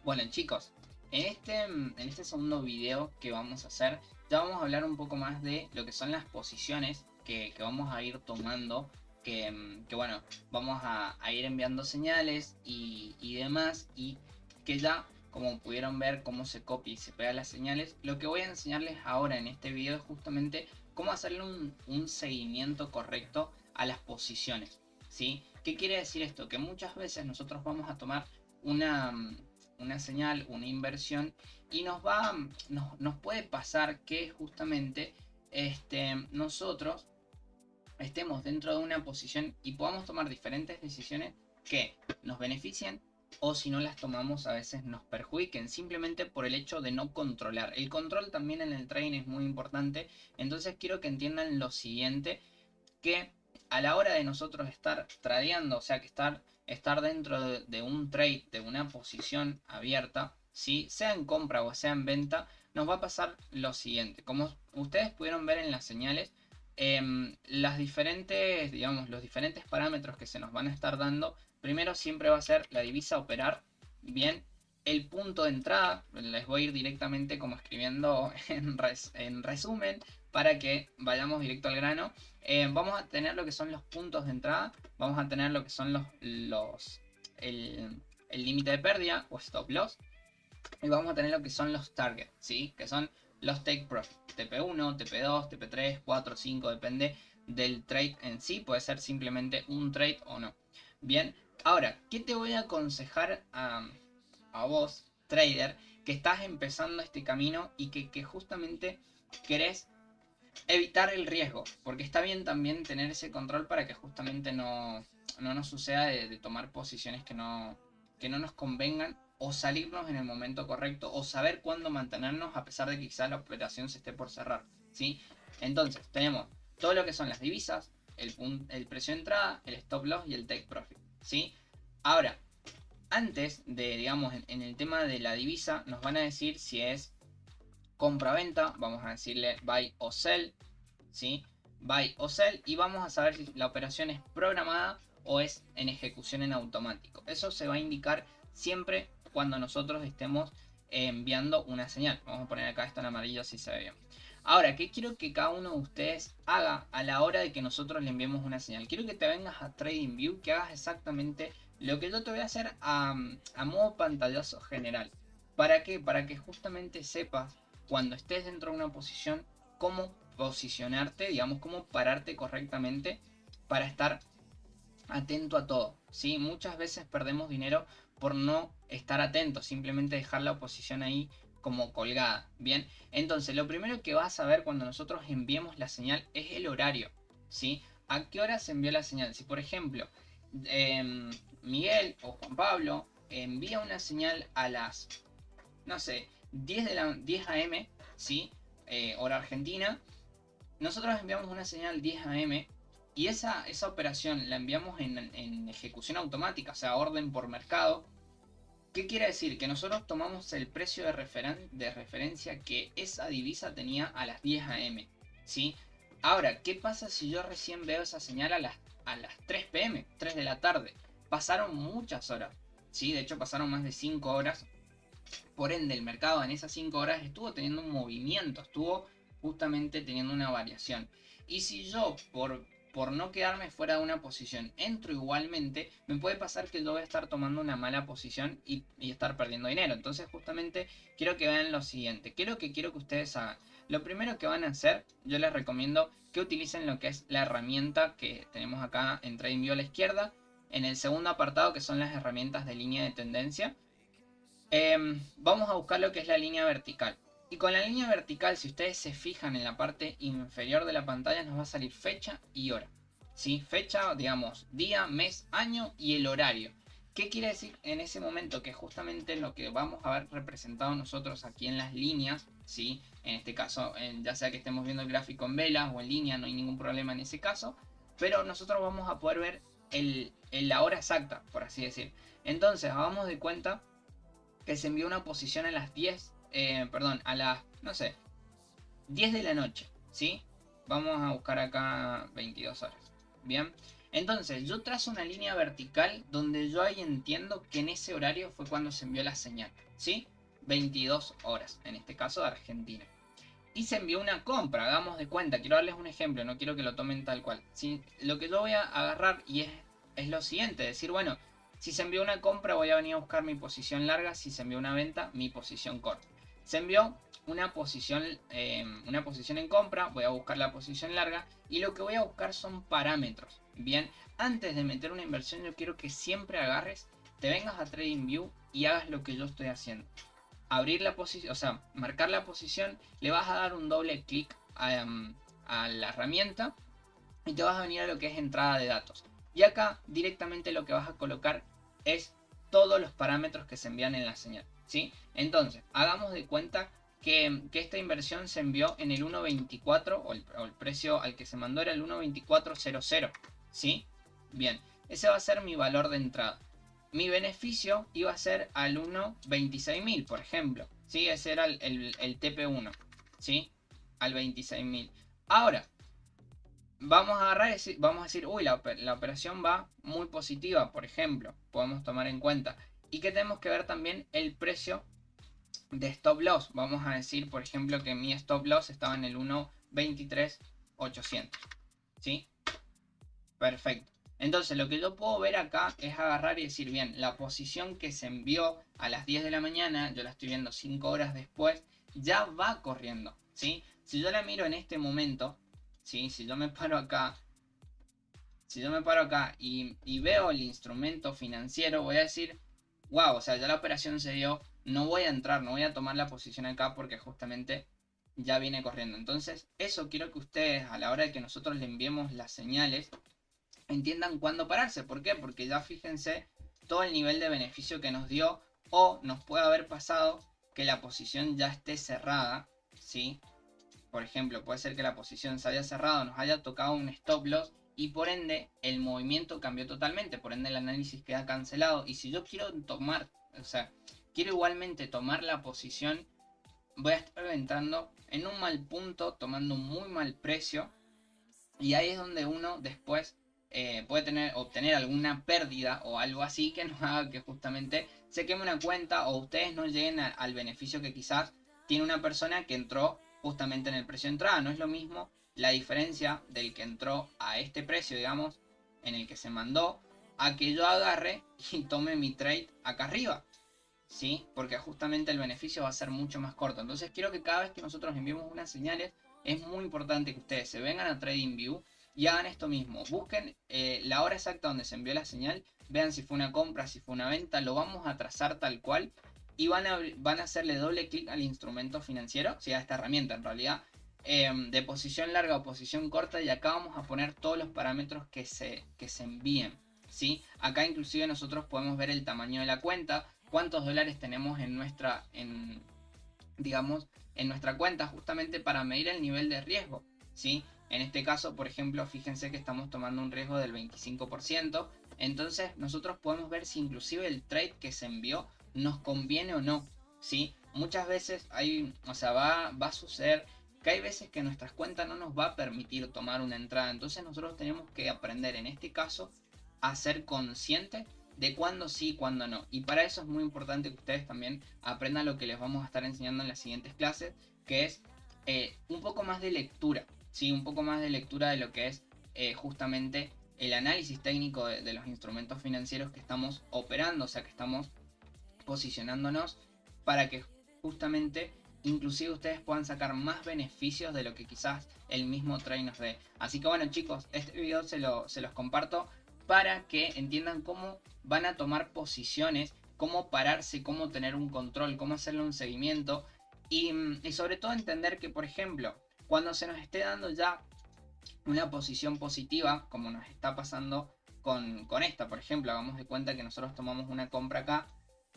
Bueno chicos, en este segundo video que vamos a hacer, ya vamos a hablar un poco más de lo que son las posiciones que vamos a ir tomando, que bueno, vamos a ir enviando señales y demás, y que ya, como pudieron ver cómo se copia y se pega las señales, lo que voy a enseñarles ahora en este video es justamente cómo hacerle un seguimiento correcto a las posiciones, ¿sí? ¿Qué quiere decir esto? Que muchas veces nosotros vamos a tomar una, una señal, una inversión, y nos puede pasar que justamente nosotros estemos dentro de una posición y podamos tomar diferentes decisiones que nos beneficien, o si no las tomamos a veces nos perjudiquen, simplemente por el hecho de no controlar. El control también en el trading es muy importante, entonces quiero que entiendan lo siguiente, que a la hora de nosotros estar tradeando, o sea que estar dentro de un trade, de una posición abierta, ¿sí? Sea en compra o sea en venta, nos va a pasar lo siguiente. Como ustedes pudieron ver en las señales, las diferentes, digamos, los diferentes parámetros que se nos van a estar dando, primero siempre va a ser la divisa a operar, bien, el punto de entrada, les voy a ir directamente como escribiendo en resumen para que vayamos directo al grano. Vamos a tener lo que son los puntos de entrada, vamos a tener lo que son el límite de pérdida o stop loss, y vamos a tener lo que son los targets, ¿sí? Que son los take profit, TP1, TP2, TP3, 4, 5, depende del trade en sí, puede ser simplemente un trade o no. Bien, ahora, ¿qué te voy a aconsejar a vos, trader, que estás empezando este camino y que justamente querés evitar el riesgo? Porque está bien también tener ese control para que justamente no nos suceda de tomar posiciones que no nos convengan, o salirnos en el momento correcto, o saber cuándo mantenernos a pesar de que quizás la operación se esté por cerrar, ¿sí? Entonces tenemos todo lo que son las divisas, el precio de entrada, el stop loss y el take profit, ¿sí? Ahora, antes de, digamos, en el tema de la divisa, nos van a decir si es compra-venta, vamos a decirle buy o sell, ¿sí? Buy o sell, y vamos a saber si la operación es programada o es en ejecución en automático. Eso se va a indicar siempre cuando nosotros estemos enviando una señal. Vamos a poner acá esto en amarillo si se ve bien. Ahora, ¿qué quiero que cada uno de ustedes haga a la hora de que nosotros le enviemos una señal? Quiero que te vengas a TradingView, que hagas exactamente lo que yo te voy a hacer a modo pantallazo general. ¿Para qué? Para que justamente sepas cuando estés dentro de una posición cómo posicionarte, digamos, cómo pararte correctamente para estar atento a todo, ¿sí? Muchas veces perdemos dinero por no estar atentos, simplemente dejar la posición ahí como colgada, ¿bien? Entonces, lo primero que vas a ver cuando nosotros enviemos la señal es el horario, ¿sí? ¿A qué hora se envió la señal? Si, por ejemplo, Miguel o Juan Pablo envía una señal a las, no sé, 10 a.m., ¿sí? Hora argentina, nosotros enviamos una señal 10 a.m. y esa operación la enviamos en ejecución automática, o sea, orden por mercado. ¿Qué quiere decir? Que nosotros tomamos el precio de referencia que esa divisa tenía a las 10 a.m., ¿sí? Ahora, ¿qué pasa si yo recién veo esa señal a las 3 p.m., 3 de la tarde? Pasaron muchas horas, ¿sí? De hecho, pasaron más de 5 horas. Por ende, el mercado en esas 5 horas estuvo teniendo un movimiento, estuvo justamente teniendo una variación. Y si yo, por no quedarme fuera de una posición, entro igualmente, me puede pasar que yo voy a estar tomando una mala posición y estar perdiendo dinero. Entonces, justamente quiero que vean lo siguiente. ¿Qué es lo que quiero que ustedes hagan? Lo primero que van a hacer, yo les recomiendo que utilicen lo que es la herramienta que tenemos acá en TradingView a la izquierda. En el segundo apartado, que son las herramientas de línea de tendencia, vamos a buscar lo que es la línea vertical. Y con la línea vertical, si ustedes se fijan en la parte inferior de la pantalla, nos va a salir fecha y hora. ¿Sí? Fecha, digamos, día, mes, año y el horario. ¿Qué quiere decir en ese momento? Que justamente lo que vamos a ver representado nosotros aquí en las líneas, ¿sí? En este caso, ya sea que estemos viendo el gráfico en velas o en línea, no hay ningún problema en ese caso. Pero nosotros vamos a poder ver la hora exacta, por así decir. Entonces, hagamos de cuenta que se envió una posición a las 10, perdón, a las, no sé, 10 de la noche, ¿sí? Vamos a buscar acá 22 horas, ¿bien? Entonces yo trazo una línea vertical donde yo ahí entiendo que en ese horario fue cuando se envió la señal, ¿sí? 22 horas, en este caso de Argentina. Y se envió una compra, hagamos de cuenta, quiero darles un ejemplo, no quiero que lo tomen tal cual. Si, lo que yo voy a agarrar y es lo siguiente, decir, bueno, si se envió una compra voy a venir a buscar mi posición larga, si se envió una venta, mi posición corta. Se envió una posición en compra, voy a buscar la posición larga y lo que voy a buscar son parámetros. Bien, antes de meter una inversión yo quiero que siempre agarres, te vengas a TradingView y hagas lo que yo estoy haciendo. Abrir la posición, o sea, marcar la posición, le vas a dar un doble clic a la herramienta y te vas a venir a lo que es entrada de datos. Y acá directamente lo que vas a colocar es todos los parámetros que se envían en la señal, ¿sí? Entonces, hagamos de cuenta que esta inversión se envió en el 1.24 o el precio al que se mandó era el 1.2400, ¿sí? Bien, ese va a ser mi valor de entrada. Mi beneficio iba a ser al 1.26.000, por ejemplo, ¿sí? Ese era el TP1, ¿sí? Al 26.000. Ahora, vamos a agarrar y vamos a decir, uy, la operación va muy positiva, por ejemplo, podemos tomar en cuenta. Y que tenemos que ver también el precio de stop loss. Vamos a decir, por ejemplo, que mi stop loss estaba en el 1.23.800, ¿sí? Perfecto. Entonces lo que yo puedo ver acá es agarrar y decir, bien, la posición que se envió a las 10 de la mañana, yo la estoy viendo 5 horas después, ya va corriendo, ¿sí? Si yo la miro en este momento, ¿sí? Si yo me paro acá, y veo el instrumento financiero, voy a decir, wow, o sea, ya la operación se dio, no voy a entrar, no voy a tomar la posición acá porque justamente ya viene corriendo. Entonces, eso quiero que ustedes, a la hora de que nosotros le enviemos las señales, entiendan cuándo pararse. ¿Por qué? Porque ya fíjense todo el nivel de beneficio que nos dio, o nos puede haber pasado que la posición ya esté cerrada, ¿sí? Por ejemplo, puede ser que la posición se haya cerrado, nos haya tocado un stop loss y por ende el movimiento cambió totalmente, por ende el análisis queda cancelado. Y si yo quiero tomar, o sea, quiero igualmente tomar la posición, voy a estar entrando en un mal punto, tomando un muy mal precio, y ahí es donde uno después puede obtener alguna pérdida o algo así que nos haga que justamente se queme una cuenta o ustedes no lleguen al beneficio que quizás tiene una persona que entró justamente en el precio de entrada. No es lo mismo la diferencia del que entró a este precio, digamos, en el que se mandó, a que yo agarre y tome mi trade acá arriba, ¿sí? Porque justamente el beneficio va a ser mucho más corto. Entonces quiero que cada vez que nosotros enviemos unas señales, es muy importante que ustedes se vengan a TradingView y hagan esto mismo. Busquen la hora exacta donde se envió la señal, vean si fue una compra, si fue una venta, lo vamos a trazar tal cual y van a hacerle doble clic al instrumento financiero, o sea, a esta herramienta en realidad, de posición larga o posición corta, y acá vamos a poner todos los parámetros que se envíen, ¿sí? Acá inclusive nosotros podemos ver el tamaño de la cuenta, cuántos dólares tenemos digamos, en nuestra cuenta, justamente para medir el nivel de riesgo, ¿sí? En este caso, por ejemplo, fíjense que estamos tomando un riesgo del 25%, entonces nosotros podemos ver si inclusive el trade que se envió nos conviene o no, ¿sí? Muchas veces va a suceder que hay veces que nuestras cuentas no nos va a permitir tomar una entrada, entonces nosotros tenemos que aprender en este caso a ser conscientes de cuándo sí y cuándo no. Y para eso es muy importante que ustedes también aprendan lo que les vamos a estar enseñando en las siguientes clases, que es un poco más de lectura, ¿sí? Un poco más de lectura de lo que es justamente el análisis técnico de los instrumentos financieros que estamos operando, o sea, que estamos posicionándonos para que justamente inclusive ustedes puedan sacar más beneficios de lo que quizás el mismo trade nos dé. Así que bueno, chicos, este video se los comparto para que entiendan cómo van a tomar posiciones, cómo pararse, cómo tener un control, cómo hacerle un seguimiento y sobre todo entender que, por ejemplo, cuando se nos esté dando ya una posición positiva, como nos está pasando con esta, por ejemplo, hagamos de cuenta que nosotros tomamos una compra acá,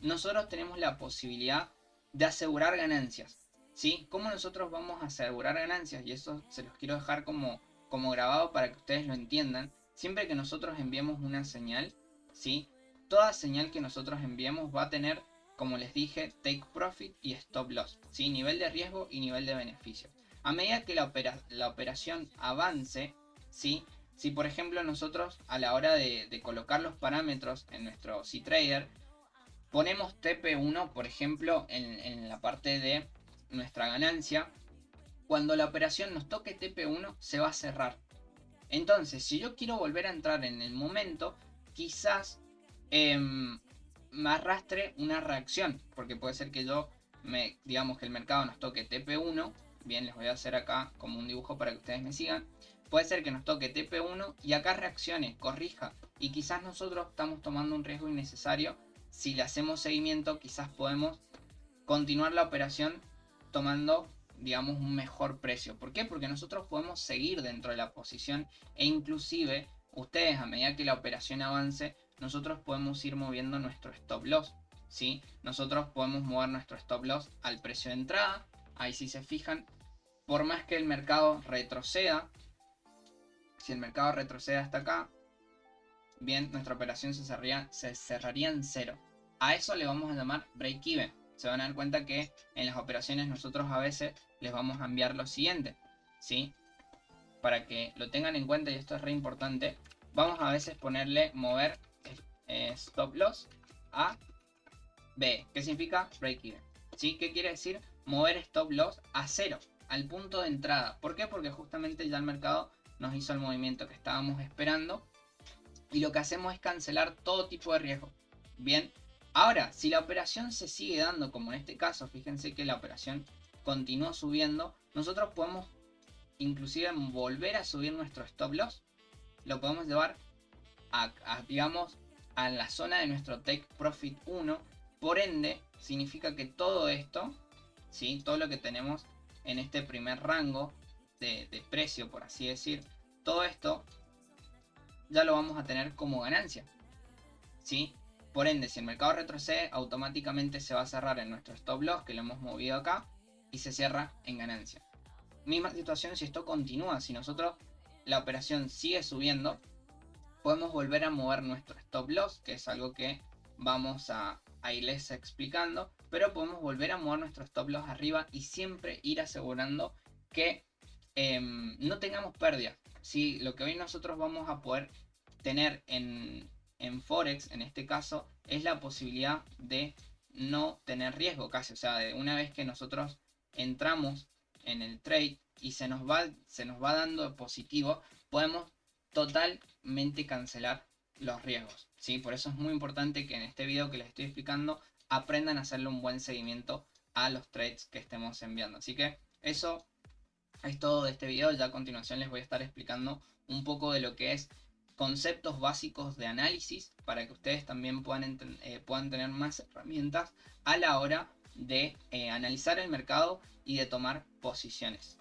nosotros tenemos la posibilidad de asegurar ganancias, ¿sí? ¿Cómo nosotros vamos a asegurar ganancias? Y eso se los quiero dejar como grabado para que ustedes lo entiendan. Siempre que nosotros enviemos una señal, ¿sí? Toda señal que nosotros enviemos va a tener, como les dije, take profit y stop loss, ¿sí? Nivel de riesgo y nivel de beneficio. A medida que la operación avance, ¿sí? si por ejemplo nosotros a la hora de colocar los parámetros en nuestro cTrader, ponemos TP1 por ejemplo en la parte de nuestra ganancia, cuando la operación nos toque TP1 se va a cerrar. Entonces, si yo quiero volver a entrar en el momento, quizás me arrastre una reacción, porque puede ser que digamos que el mercado nos toque TP1, bien, les voy a hacer acá como un dibujo para que ustedes me sigan, puede ser que nos toque TP1 y acá reaccione, corrija, y quizás nosotros estamos tomando un riesgo innecesario. Si le hacemos seguimiento, quizás podemos continuar la operación tomando, digamos, un mejor precio. ¿Por qué? Porque nosotros podemos seguir dentro de la posición e inclusive ustedes, a medida que la operación avance, nosotros podemos ir moviendo nuestro stop loss, ¿sí? Nosotros podemos mover nuestro stop loss al precio de entrada. Ahí, si se fijan, por más que el mercado retroceda, si el mercado retroceda hasta acá, bien, nuestra operación se cerraría en cero. A eso le vamos a llamar break even. Se van a dar cuenta que en las operaciones nosotros a veces les vamos a enviar lo siguiente, ¿sí? Para que lo tengan en cuenta, y esto es re importante, vamos a veces ponerle mover stop loss a B. ¿Qué significa? Break even. ¿Sí? ¿Qué quiere decir? Mover stop loss a cero, al punto de entrada. ¿Por qué? Porque justamente ya el mercado nos hizo el movimiento que estábamos esperando y lo que hacemos es cancelar todo tipo de riesgo. Bien, ahora, si la operación se sigue dando, como en este caso, fíjense que la operación continuó subiendo, nosotros podemos inclusive volver a subir nuestro stop loss. Lo podemos llevar digamos, a la zona de nuestro take profit 1. Por ende, significa que todo esto, ¿sí? Todo lo que tenemos en este primer rango de precio, por así decir, todo esto ya lo vamos a tener como ganancia, ¿sí? Por ende, si el mercado retrocede, automáticamente se va a cerrar en nuestro stop loss, que lo hemos movido acá, y se cierra en ganancia. Misma situación si esto continúa, si nosotros la operación sigue subiendo, podemos volver a mover nuestro stop loss, que es algo que vamos a irles explicando, pero podemos volver a mover nuestro stop loss arriba y siempre ir asegurando que no tengamos pérdidas. ¿Sí? Lo que hoy nosotros vamos a poder tener en Forex, en este caso, es la posibilidad de no tener riesgo casi. O sea, de una vez que nosotros entramos en el trade y se nos va dando positivo, podemos totalmente cancelar los riesgos, ¿sí? Por eso es muy importante que en este video que les estoy explicando aprendan a hacerle un buen seguimiento a los trades que estemos enviando. Así que eso es todo de este video. Ya a continuación les voy a estar explicando un poco de lo que es conceptos básicos de análisis para que ustedes también puedan tener más herramientas a la hora de analizar el mercado y de tomar posiciones.